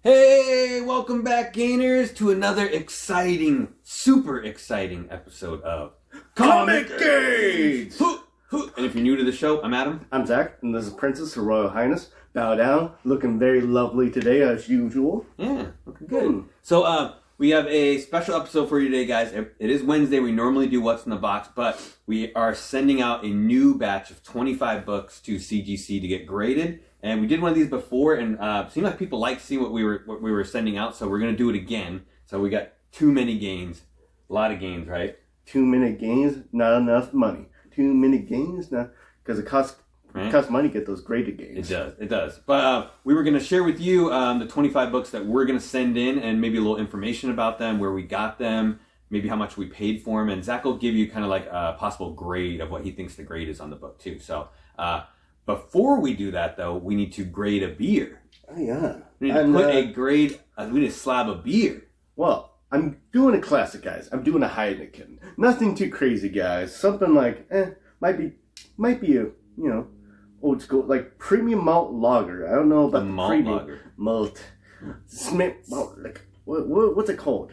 Hey, welcome back, Gainers, to another exciting, super exciting episode of ComicGains! And if you're new to the show, I'm Adam. I'm Zach, and this is Princess, Her Royal Highness. Bow down, looking very lovely today as usual. Yeah, looking good. So, we have a special episode for you today, guys. It is Wednesday. We normally do What's in the Box, but we are sending out a new batch of 25 books to CGC to get graded. And we did one of these before, and it seemed like people liked seeing what we were sending out, so we're going to do it again. So we got too many gains. A lot of gains, right? 2 minute gains, not enough money. 2 minute gains, not because it costs money to get those graded gains. It does. But we were going to share with you the 25 books that we're going to send in, and maybe a little information about them, where we got them, maybe how much we paid for them, and Zach will give you kind of like a possible grade of what he thinks the grade is on the book too. So before we do that, though, we need to grade a beer. Oh yeah, we need to put a grade. We need to slab a beer. Well, I'm doing a classic, guys. I'm doing a Heineken. Nothing too crazy, guys. Something like might be a old school, like premium malt lager. I don't know about the malt lager. Malt. Like what's it called?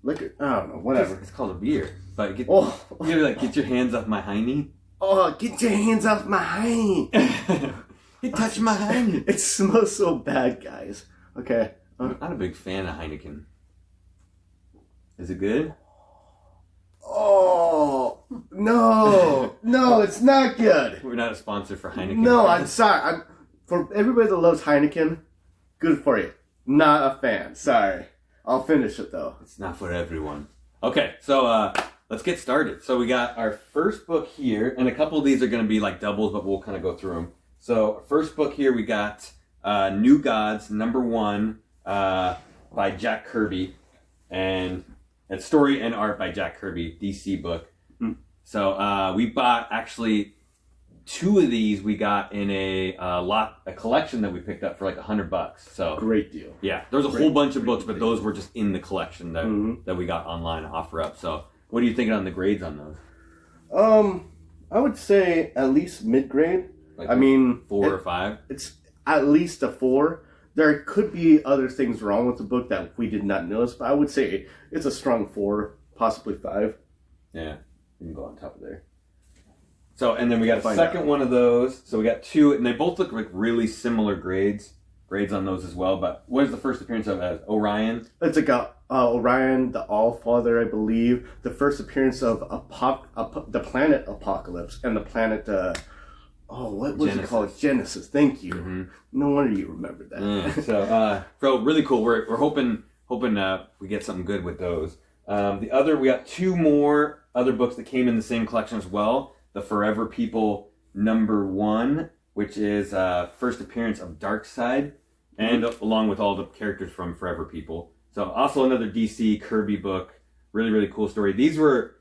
Liquor? I don't know. Whatever. It's called a beer. But get your hands off my hiney. Oh, get your hands off my hiney. You touched my hiney. It smells so bad, guys. Okay. I'm not a big fan of Heineken. Is it good? Oh, no, it's not good. We're not a sponsor for Heineken. No, I'm sorry. For everybody that loves Heineken, good for you. Not a fan. Sorry. I'll finish it, though. It's not for everyone. Okay, so let's get started. So we got our first book here, and a couple of these are going to be like doubles, but we'll kind of go through them. So first book here, we got New Gods, #1 by Jack Kirby, and it's story and art by Jack Kirby, DC book. So we bought actually 2 of these. We got in a collection that we picked up for like $100. So great deal. Yeah, there's a whole bunch of books, but those were just in the collection that we got online offer up. So what are you thinking on the grades on those? I would say at least mid-grade. Like 4 or 5? It's at least a 4. There could be other things wrong with the book that we did not notice, but I would say it's a strong 4, possibly 5. Yeah, you can go on top of there. So, and then we got a second one of those. So we got 2, and they both look like really similar grades on those as well. But what is the first appearance of Orion? It's like Orion, the All-Father, I believe. The first appearance of the planet Apocalypse and the planet... what was it called? Genesis. Thank you. Mm-hmm. No wonder you remembered that. So really cool. We're hoping we get something good with those. We got 2 more other books that came in the same collection as well. The Forever People #1, which is first appearance of Darkseid, and along with all the characters from Forever People. So also another DC Kirby book. Really, really cool story. These were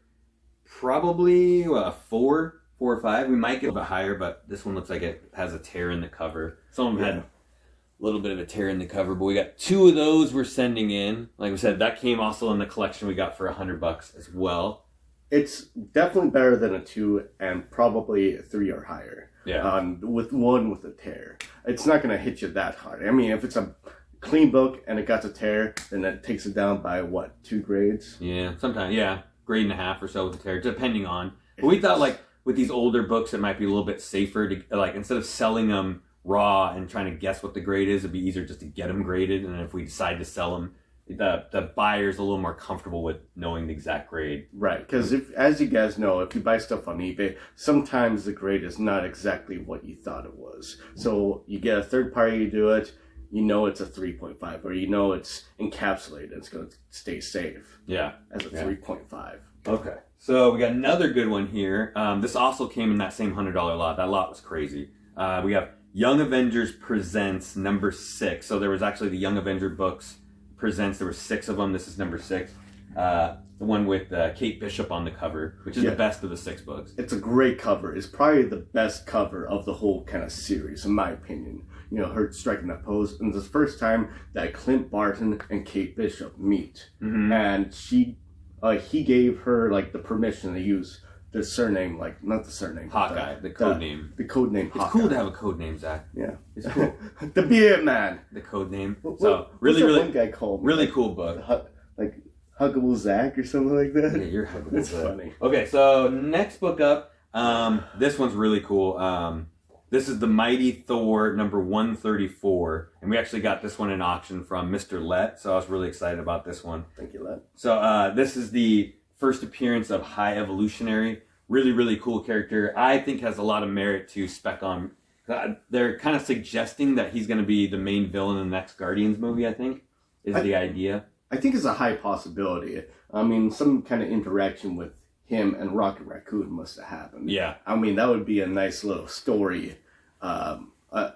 probably a 4 or 5. We might get a bit higher, but this one looks like it has a tear in the cover. Some of them had a little bit of a tear in the cover, but we got 2 of those we're sending in. Like we said, that came also in the collection we got for $100 as well. It's definitely better than a 2 and probably a 3 or higher. Yeah. With one with a tear. It's not going to hit you that hard. I mean, if it's a clean book and it got a tear, then that takes it down by, 2 grades? Yeah, sometimes, yeah. Grade and a half or so with a tear, depending on. But we thought, like, with these older books, it might be a little bit safer to, like, instead of selling them raw and trying to guess what the grade is, it'd be easier just to get them graded. And then if we decide to sell them, the buyer's a little more comfortable with knowing the exact grade. Right, because as you guys know, if you buy stuff on eBay, sometimes the grade is not exactly what you thought it was. So you get a third party to do it, you know it's a 3.5, or you know it's encapsulated, it's going to stay safe. Yeah. As a 3.5. Okay. So we got another good one here. This also came in that same $100 lot. That lot was crazy. We have Young Avengers Presents #6. So there was actually the Young Avenger books Presents. There were 6 of them. This is #6. The one with Kate Bishop on the cover, which is the best of the 6 books. It's a great cover. It's probably the best cover of the whole kind of series, in my opinion. You know, her striking that pose. And it's the first time that Clint Barton and Kate Bishop meet. Mm-hmm. And he gave her, like, the permission to use the surname, like not the surname, Hawkeye, the code name. The code name. It's Hawkeye. cool to have a code name, Zach. Yeah, it's cool. The Beard Man. The code name. What's really, that one guy called? Really cool book. Like Huggable Zach or something like that. Yeah, you're Huggable. That's Zach. funny. Okay, so next book up. This one's really cool. This is the Mighty Thor number 134, and we actually got this one in auction from Mr. Let, so I was really excited about this one. Thank you, Let. So this is the first appearance of High Evolutionary. Really, really cool character. I think has a lot of merit to spec on. They're kind of suggesting that he's going to be the main villain in the next Guardians movie, I think, is the idea. I think it's a high possibility. I mean, some kind of interaction with him and Rocket Raccoon must have happened. Yeah. I mean, that would be a nice little story, a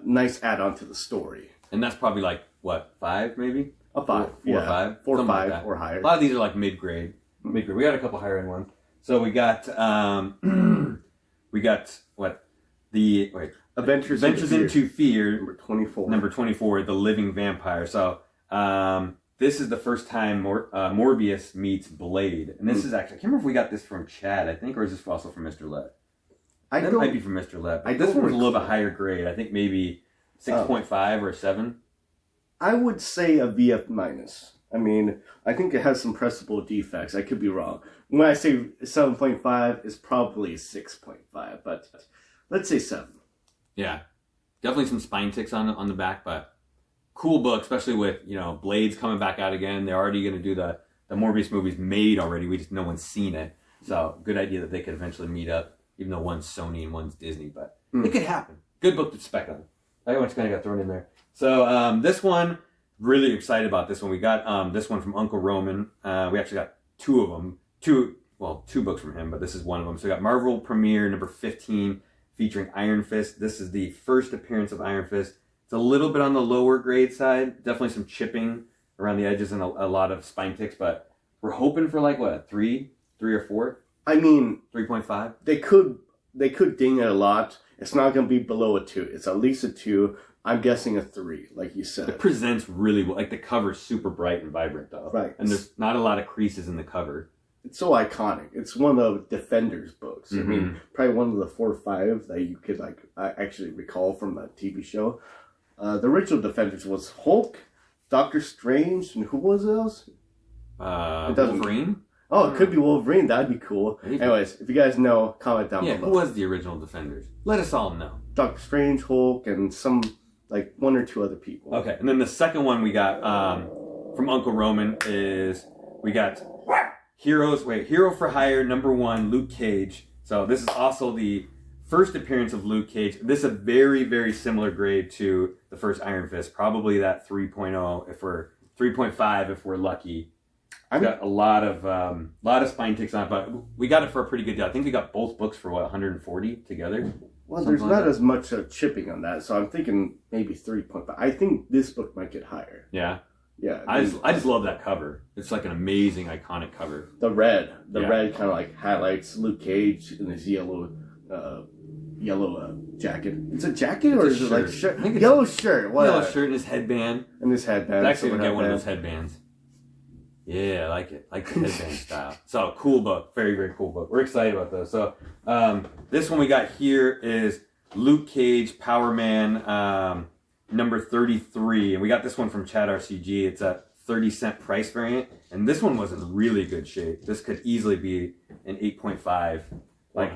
nice add-on to the story. And that's probably like, what, 5 maybe? A 5. Four or 5? 4 or Something 5 like that. or higher. A lot of these are like mid-grade. Mid-grade. We got a couple higher end ones. So we got, what? Adventures into Fear. Number 24. Number 24, The Living Vampire. So, this is the first time Morbius meets Blade. And this is actually, I can't remember if we got this from Chad, I think, or is this also from Mr. Let? That might be from Mr. Let. This one was a little bit higher grade. I think maybe 6.5 or 7. I would say a VF minus. I mean, I think it has some pressable defects. I could be wrong. When I say 7.5, it's probably 6.5, but let's say 7. Yeah. Definitely some spine ticks on the back, but cool book, especially with, Blade's coming back out again. They're already going to do the Morbius movie's made already. We just, no one's seen it. So, good idea that they could eventually meet up, even though one's Sony and one's Disney, but it could happen. Good book to spec on. That one kind of got thrown in there. So, this one, really excited about this one. We got this one from Uncle Roman. We actually got 2 of them. 2 books from him, but this is one of them. So we got Marvel Premiere number 15 featuring Iron Fist. This is the first appearance of Iron Fist. It's a little bit on the lower grade side. Definitely some chipping around the edges and a lot of spine ticks, but we're hoping for like what, 3 or 4? I mean, 3.5. They could ding it a lot. It's not going to be below a 2. It's at least a 2. I'm guessing a 3, like you said. It presents really well. Like the cover's super bright and vibrant though. Right. And there's not a lot of creases in the cover. It's so iconic. It's one of Defender's books. Mm-hmm. I mean, probably one of the 4 or 5 that you could actually recall from the TV show. The original Defenders was Hulk, Doctor Strange, and who was else? Wolverine? Oh, it could be Wolverine. That'd be cool. Maybe. Anyways, if you guys know, comment down below. Who was the original Defenders? Let us all know. Doctor Strange, Hulk, and some, 1 or 2 other people. Okay, and then the second one we got from Uncle Roman is we got Hero for Hire number 1, Luke Cage. So this is also the first appearance of Luke Cage. This is a very, very similar grade to the first Iron Fist. Probably that 3.0 if we're 3.5 if we're lucky. I've got a lot of spine ticks on it, but we got it for a pretty good deal. I think we got both books for 140 together. Well, there's not as much chipping on that, so I'm thinking maybe 3.5. I think this book might get higher. Yeah. Yeah. I just love that cover. It's like an amazing, iconic cover. The red kind of highlights Luke Cage in his yellow jacket. It's a jacket or is it like shirt? Yellow shirt. Whatever. Yellow shirt and his headband. And his headband. I actually would get one of those headbands. Yeah, I like it. I like the headband style. So, cool book. Very, very cool book. We're excited about those. So, this one we got here is Luke Cage, Power Man, number 33. And we got this one from Chad RCG. It's a 30-cent price variant. And this one was in really good shape. This could easily be an 8.5 or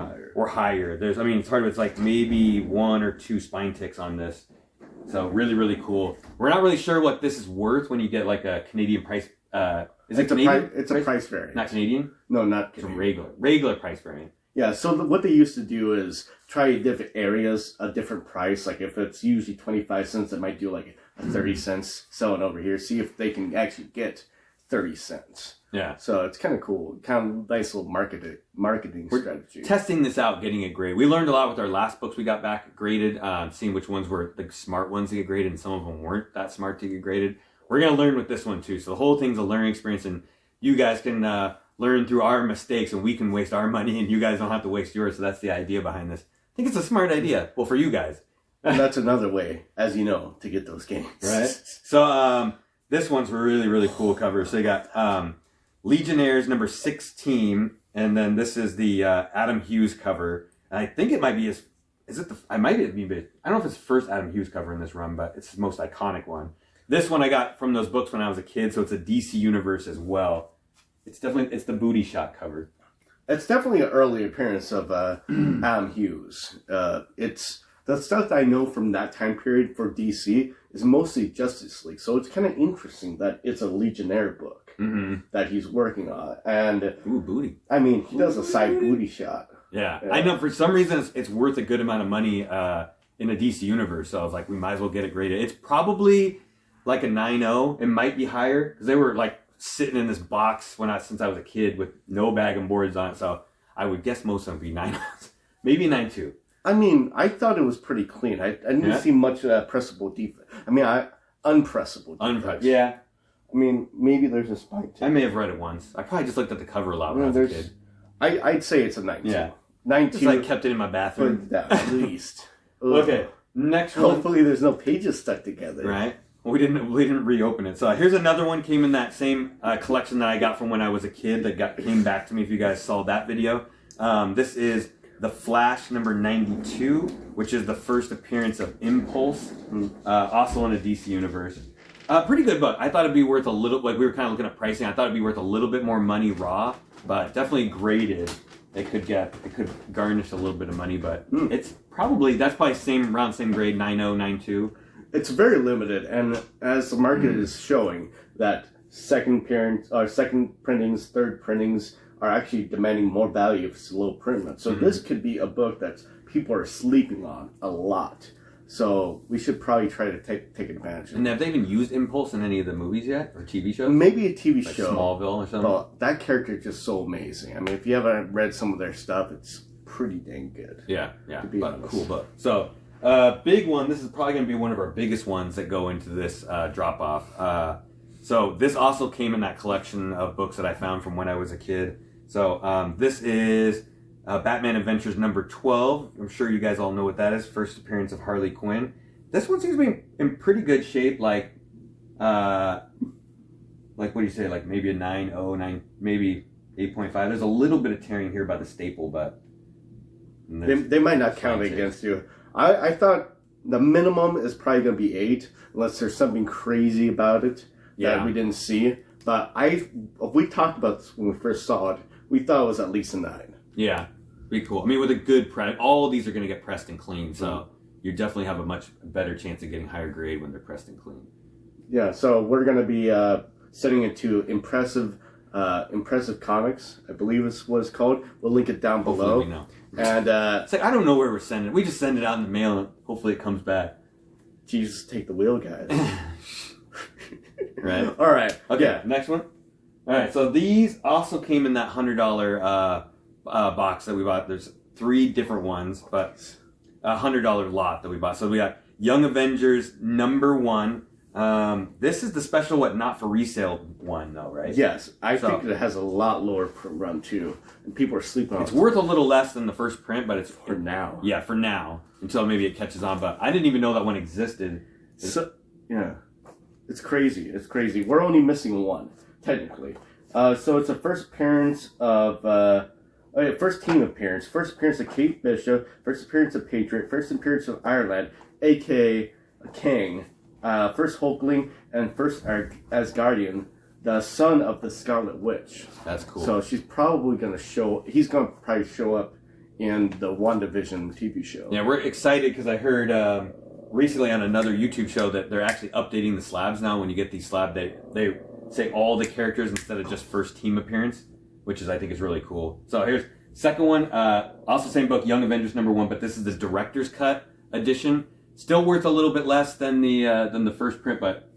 higher. It's hard, but it's like maybe 1 or 2 spine ticks on this. So, really, really cool. We're not really sure what this is worth when you get like a Canadian price. Is it Canadian? It's a price variant. Not Canadian? No, not Canadian. It's a regular price variant. Yeah, so what they used to do is try different areas, a different price. Like if it's usually 25 cents, it might do like a 30 cents selling over here. See if they can actually get 30 cents. Yeah. So it's kind of cool. Kind of nice little marketing strategy. Testing this out, getting it graded. We learned a lot with our last books we got back graded, seeing which ones were the smart ones to get graded and some of them weren't that smart to get graded. We're going to learn with this one too. So the whole thing's a learning experience, and you guys can learn through our mistakes, and we can waste our money, and you guys don't have to waste yours. So that's the idea behind this. I think it's a smart idea. Well, for you guys. And that's another way, as you know, to get those games. Right. So this one's really, really cool cover. So you got Legionnaires number 16, and then this is the Adam Hughes cover. And I think it might be his. Is it the? I might be. I don't know if it's the first Adam Hughes cover in this run, but it's his most iconic one. This one I got from those books when I was a kid, so it's a DC Universe as well. It's the booty shot cover. It's definitely an early appearance of Adam Hughes. It's the stuff that I know from that time period for DC is mostly Justice League, so it's kind of interesting that it's a Legionnaire book that he's working on. And ooh, booty. I mean, he does a side booty shot. Yeah, I know. For some reason, it's worth a good amount of money in a DC Universe. So I was like, we might as well get it graded. It's probably like a 9.0. It might be higher because they were like sitting in this box since I was a kid with no bag and boards on it. So I would guess most of them would be 9.0s, maybe a 9.2. I mean, I thought it was pretty clean. I didn't see much pressable defense. I mean, unpressable defense. Yeah. I mean, maybe there's a spike too. I may have read it once. I probably just looked at the cover a lot when I was a kid. I'd say it's a 9.2. Yeah. 9.2. Just like kept it in my bathroom. At least. Okay. Next one. Hopefully there's no pages stuck together. Right. Well, we didn't reopen it. So here's another one. Came in that same collection that I got from when I was a kid. Came back to me. If you guys saw that video, this is The Flash number 92, which is the first appearance of Impulse, also in a DC Universe. Pretty good book. I thought it'd be worth a little. Like we were kind of looking at pricing. I thought it'd be worth a little bit more money raw, but definitely graded. It could garnish a little bit of money, but that's probably same grade 9.0, 9.2. It's very limited, and as the market is showing that second printings, third printings are actually demanding more value if it's a low print run. So this could be a book that people are sleeping on a lot. So we should probably try to take advantage of it. And have they even used Impulse in any of the movies yet? Or TV shows? Maybe a TV like show. Smallville or something? But that character is just so amazing. I mean, if you haven't read some of their stuff, it's pretty dang good. Yeah. To be honest. Cool book. So, big one. This is probably going to be one of our biggest ones that go into this drop-off. So this also came in that collection of books that I found from when I was a kid. So this is Batman Adventures number 12. I'm sure you guys all know what that is. First appearance of Harley Quinn. This one seems to be in pretty good shape. Like what do you say? Like maybe a 9.0, 9, maybe 8.5. There's a little bit of tearing here by the staple, but they might not count against you. I thought the minimum is probably going to be 8, unless there's something crazy about it that we didn't see. But we talked about this when we first saw it. We thought it was at least a 9. Yeah. Be cool. I mean, with a good press, all of these are going to get pressed and clean, so you definitely have a much better chance of getting higher grade when they're pressed and clean. Yeah, so we're going to be sending it to Impressive Comics, I believe is what it's called. We'll link it down below. Hopefully we know. And it's like I don't know where we're sending it. We just send it out in the mail, and hopefully it comes back. Jesus, take the wheel, guys. Right. All right. Okay. Yeah. Next one. All right. So these also came in that $100 box that we bought. There's 3 different ones, but $100 lot that we bought. So we got Young Avengers number 1. This is the special not for resale one though, right? Yes, I think it has a lot lower print run too, and people are sleeping on it. It's worth a little less than the first print, but it's for now. Yeah, for now, until maybe it catches on. But I didn't even know that one existed. Yeah, it's crazy. It's crazy. We're only missing one technically. So it's a first appearance of first team appearance, first appearance of Kate Bishop, first appearance of Patriot, first appearance of Ireland, aka King. First Hulkling and first Asgardian, the son of the Scarlet Witch. That's cool. So he's probably going to probably show up in the WandaVision TV show. Yeah, we're excited because I heard recently on another YouTube show that they're actually updating the slabs now. When you get these slabs, they say all the characters instead of just first team appearance, which I think is really cool. So here's second one, also same book, Young Avengers number 1, but this is the director's cut edition. Still worth a little bit less than the first print, but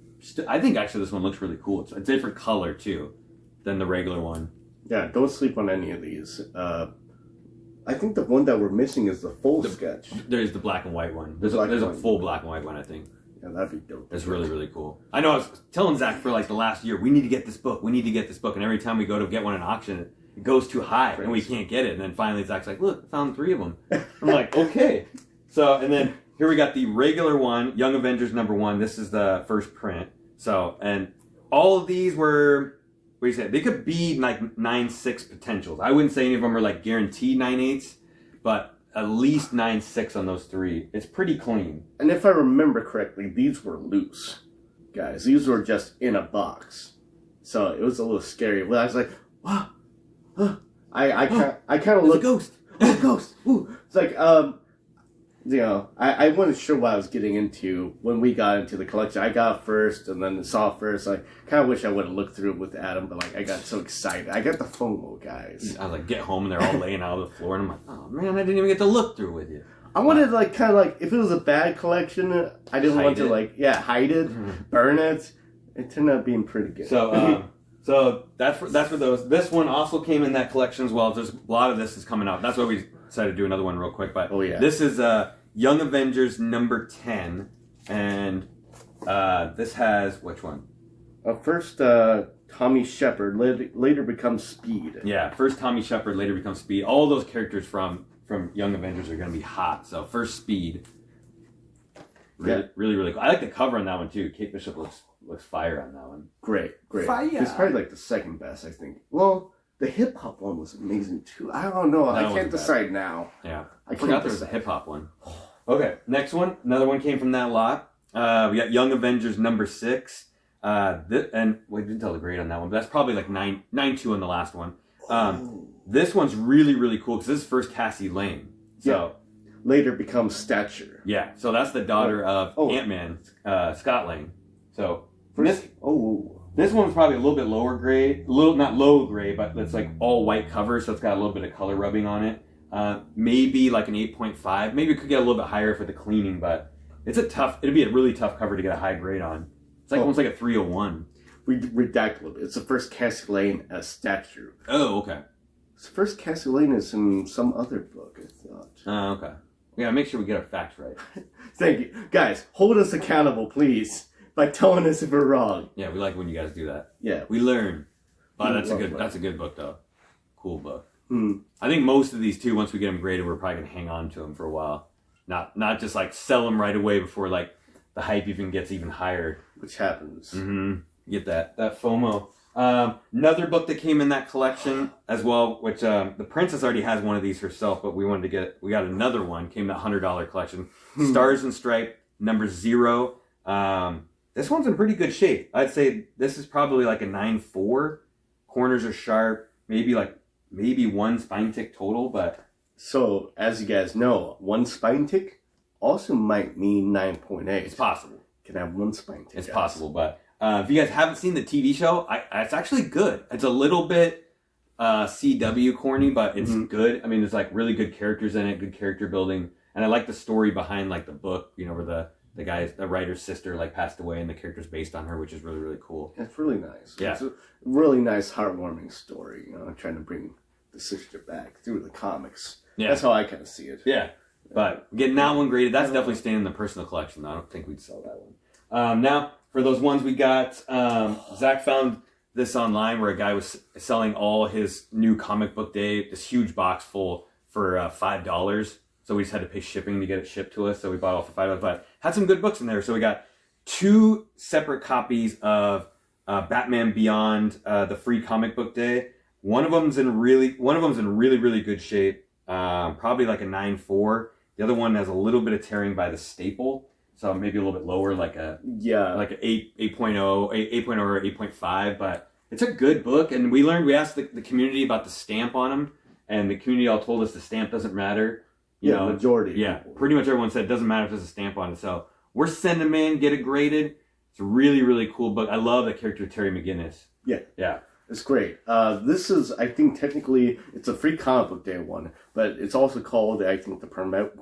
I think actually this one looks really cool. It's a different color too than the regular one. Yeah, don't sleep on any of these. I think the one that we're missing is the full sketch. There's the black and white one. There's a full black and white one, I think. Yeah, that'd be dope. It's really, really cool. I know I was telling Zach for like the last year, we need to get this book. And every time we go to get one in auction, it goes too high and we can't get it. And then finally Zach's like, look, I found 3 of them. I'm like, okay. So, and then here we got the regular one, Young Avengers number 1. This is the first print. So, and all of these were what do you say? They could be like 9.6 potentials. I wouldn't say any of them are like guaranteed 9.8s, but at least 9.6 on those 3. It's pretty clean. And if I remember correctly, these were loose, guys. These were just in a box, so it was a little scary. But I was like, wow. I kind of looked. A ghost. Oh, ghost. Ooh. It's like, I wasn't sure what I was getting into when we got into the collection. I got first and then saw first. I kind of wish I would have looked through it with Adam, but like I got so excited. I got the FOMO, guys. I was like, get home and they're all laying out on the floor, and I'm like, oh man, I didn't even get to look through with you. I wanted to like kind of like if it was a bad collection, I didn't want to hide it, burn it. It turned out being pretty good. So that's for those. This one also came in that collection as well. There's a lot of this is coming out. That's why we decided to do another one real quick. But this is Young Avengers number 10, and this has which one? First, Tommy Shepard later becomes Speed. Yeah, first Tommy Shepard, later becomes Speed. All those characters from Young Avengers are going to be hot. So first Speed. Really cool. I like the cover on that one too. Kate Bishop looks fire on that one. Great. Fire. It's probably like the second best, I think. Well, the hip hop one was amazing too. I don't know. I can't decide now. Yeah, I forgot there was a hip hop one. Okay, next one. Another one came from that lot. We got Young Avengers number 6. And we didn't tell the grade on that one, but that's probably like 9.2 on the last one. This one's really cool because this is first Cassie Lane. So later becomes Stature. Yeah, so that's the daughter of Ant-Man, Scott Lane. So this one's probably a little bit lower grade, not low grade, but it's like all white cover, so it's got a little bit of color rubbing on it. Maybe like an 8.5. Maybe it could get a little bit higher for the cleaning, but it'd be a really tough cover to get a high grade on. It's like almost like a 301. Redact a little bit. It's the first Cassie Lane as Stature. Oh, okay. It's the first Cassie Lane is in some other book, I thought. Oh, okay. Yeah, make sure we get our facts right. Thank you. Guys, hold us accountable, please, by telling us if we're wrong. Yeah, we like when you guys do that. Yeah. We learn. But that's a good book, though. Cool book. I think most of these, too, once we get them graded, we're probably going to hang on to them for a while. Not just, like, sell them right away before, like, the hype even gets even higher. Which happens. Get that FOMO. Another book that came in that collection as well, which the princess already has one of these herself, but we got another one, came in that $100 collection. Stars and Stripe, number 0. This one's in pretty good shape. I'd say this is probably like a 9.4. Corners are sharp, maybe one spine tick total, but... So, as you guys know, one spine tick also might mean 9.8. It's possible. Can have one spine tick. It's possible, but... if you guys haven't seen the TV show, it's actually good. It's a little bit CW corny, but it's good. I mean, there's like really good characters in it, good character building, and I like the story behind like the book. You know, where the writer's sister like passed away, and the character's based on her, which is really cool. It's really nice. Yeah, it's a really nice, heartwarming story. You know, trying to bring the sister back through the comics. Yeah, that's how I kind of see it. Yeah, but getting that one graded, that's definitely staying in the personal collection. I don't think we'd sell that one. Now. For those ones we got, Zach found this online where a guy was selling all his new comic book day, this huge box full for $5. So we just had to pay shipping to get it shipped to us. So we bought all for $5, but had some good books in there. So we got 2 separate copies of Batman Beyond, the free comic book day. One of them's in really good shape, probably like a 9.4. The other one has a little bit of tearing by the staple. So maybe a little bit lower, like an 8.0 or 8.5, but it's a good book. And we asked the community about the stamp on them, and the community all told us the stamp doesn't matter. You know, majority. Yeah, pretty much everyone said it doesn't matter if there's a stamp on it. So we're sending them in, get it graded. It's a really cool book. I love the character of Terry McGinnis. Yeah. It's great. This is, I think, technically, it's a free comic book day one, but it's also called, I think, the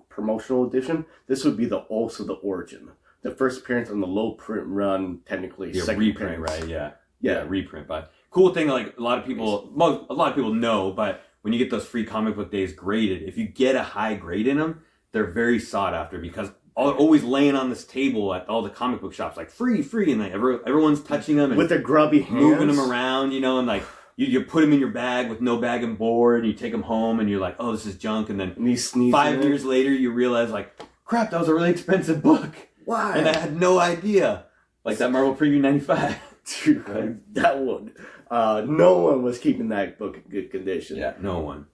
promotional edition. This would be also the origin. The first appearance on the low print run, technically, second reprint, appearance. Right? Yeah, reprint. But cool thing, like a lot of people know, but when you get those free comic book days graded, if you get a high grade in them, they're very sought after because always laying on this table at all the comic book shops, like free, and like everyone's touching them and with their grubby hands, moving them around, you know, and like you put them in your bag with no bag and board, and you take them home, and you're like, oh, this is junk, and then 5 years later, you realize like, crap, that was a really expensive book. Why? And I had no idea. Like that Marvel Preview 95. Dude, Right. that one. No one was keeping that book in good condition. Yeah, no one.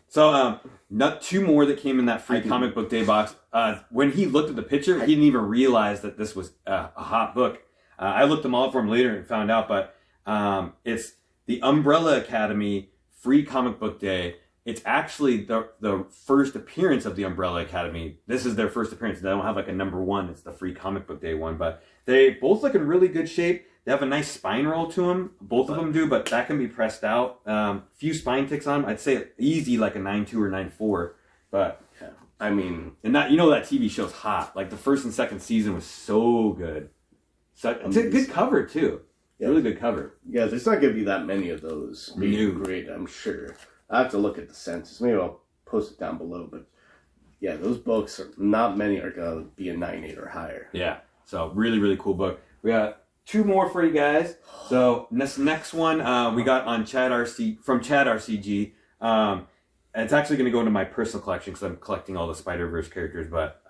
So, not two more that came in that free comic book day box. When he looked at the picture, he didn't even realize that this was a hot book. I looked them all up for him later and found out, but it's the Umbrella Academy free comic book day. It's actually the first appearance of the Umbrella Academy. This is their first appearance. They don't have like a number one. It's the free comic book day one, but they both look in really good shape. They have a nice spine roll to them. Both of them do, but that can be pressed out. Few spine ticks on them. I'd say easy like a 9.2 or 9.4. But Yeah. I mean, and that that TV show's hot. Like the first and second season was so good. So it's a good cover too. Yeah. Really good cover. yeah, there's not going to be that many of those being No. great, I'm sure. I have to look at the census. Maybe I'll post it down below. But yeah, those books, not many are going to be a 9.8 or higher. Yeah. So really, really cool book. We got two more for you guys. So this next one we got on Chad RCG. And it's actually going to go into my personal collection because I'm collecting all the Spider-Verse characters. But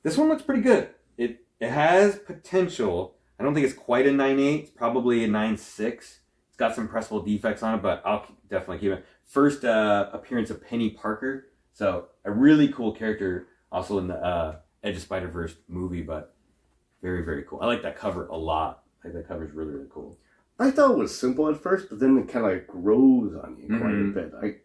this one looks pretty good. It has potential. I don't think it's quite a 9.8. It's probably a 9.6. It's got some pressable defects on it, but I'll definitely keep it. First appearance of Penny Parker. So a really cool character also in the Edge of Spider-Verse movie, but very, very cool. I like that cover a lot. I think that cover's really, really cool. I thought it was simple at first, but then it kind of like grows on you quite a bit.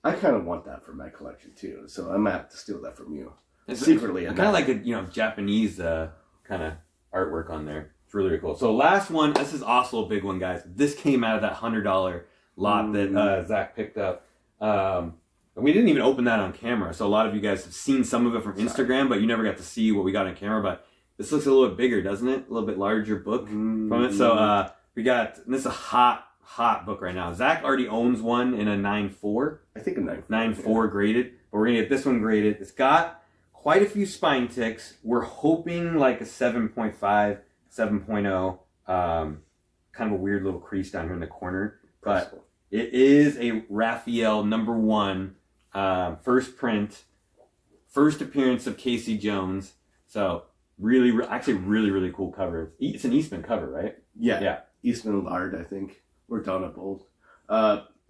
I kind of want that for my collection too, so I'm going to have to steal that from you. Secretly. Kind of like a Japanese kind of artwork on there. It's really, really cool. So last one, this is also a big one, guys. This came out of that $100 lot that Zach picked up. And we didn't even open that on camera, so a lot of you guys have seen some of it from Instagram, but you never got to see what we got on camera. But this looks a little bit bigger, doesn't it? A little bit larger book from it. So we got, this is a hot book right now. Zach already owns one in a 9.4. I think a 9.4. 9.4 graded, but we're going to get this one graded. It's got quite a few spine ticks. We're hoping like a 7.5, 7.0. Kind of a weird little crease down here in the corner. But it is a Raphael #1, first print, first appearance of Casey Jones. So really, really cool cover. It's an Eastman cover, right? Yeah. Eastman Lard, I think. Worked on it both.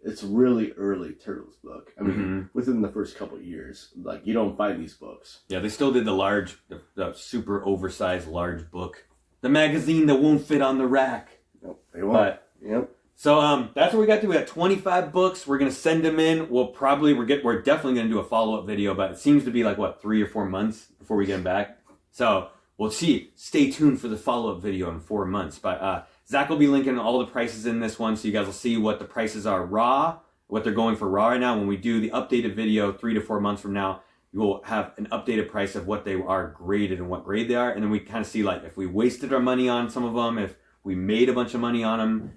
It's really early Turtles book. I mean, within the first couple of years. Like, you don't find these books. Yeah, they still did the super oversized large book. The magazine that won't fit on the rack. Nope, they won't. Yep. So that's what we got to. We got 25 books. We're gonna send them in. We're definitely gonna do a follow-up video, but it seems to be like 3 or 4 months before we get them back. So we'll see. Stay tuned for the follow-up video in 4 months. But Zach will be linking all the prices in this one, so you guys will see what the prices are raw, what they're going for raw right now. When we do the updated video 3 to 4 months from now, you will have an updated price of what they are graded and what grade they are, and then we kind of see like if we wasted our money on some of them, if we made a bunch of money on them.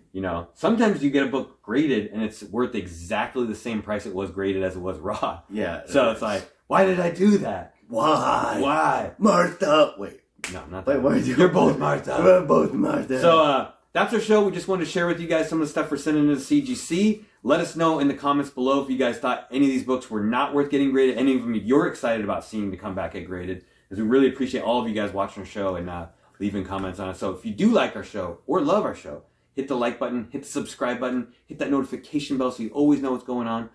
Sometimes you get a book graded and it's worth exactly the same price it was graded as it was raw. Yeah. So it's like, why did I do that? Why? Martha! Wait. No, not Wait, that. why You're both Martha. We're both Martha. So that's our show. We just wanted to share with you guys some of the stuff we're sending to the CGC. Let us know in the comments below if you guys thought any of these books were not worth getting graded, any of them you're excited about seeing to come back get graded, because we really appreciate all of you guys watching our show and leaving comments on it. So if you do like our show or love our show, hit the like button, hit the subscribe button, hit that notification bell so you always know what's going on.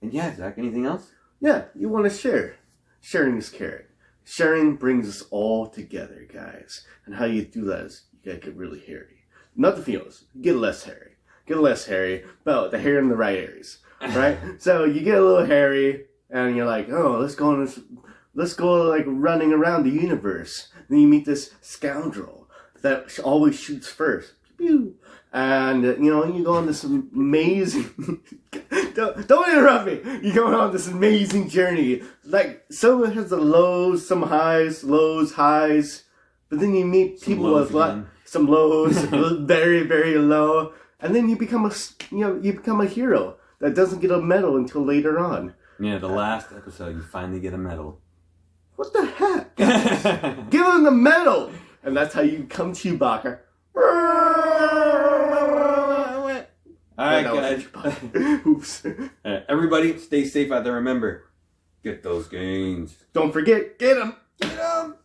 And yeah, Zach, anything else? Yeah, you want to share. Sharing is caring. Sharing brings us all together, guys. And how you do that is you gotta get really hairy. Not the females. Get less hairy. Get less hairy, but the hair in the right areas, right? So you get a little hairy, and you're like, oh, let's go like running around the universe. Then you meet this scoundrel that always shoots first. Pew! And, you go on this amazing... don't interrupt me! You go on this amazing journey. Like, some of it has the lows, some highs, lows, highs. But then you meet people with some lows, very, very low. And then you become a hero that doesn't get a medal until later on. Yeah, the last episode, you finally get a medal. What the heck? Give him the medal! And that's how you become Chewbacca. Alright, guys. Oops. Everybody, stay safe out there. Remember, get those gains. Don't forget, get them! Get them!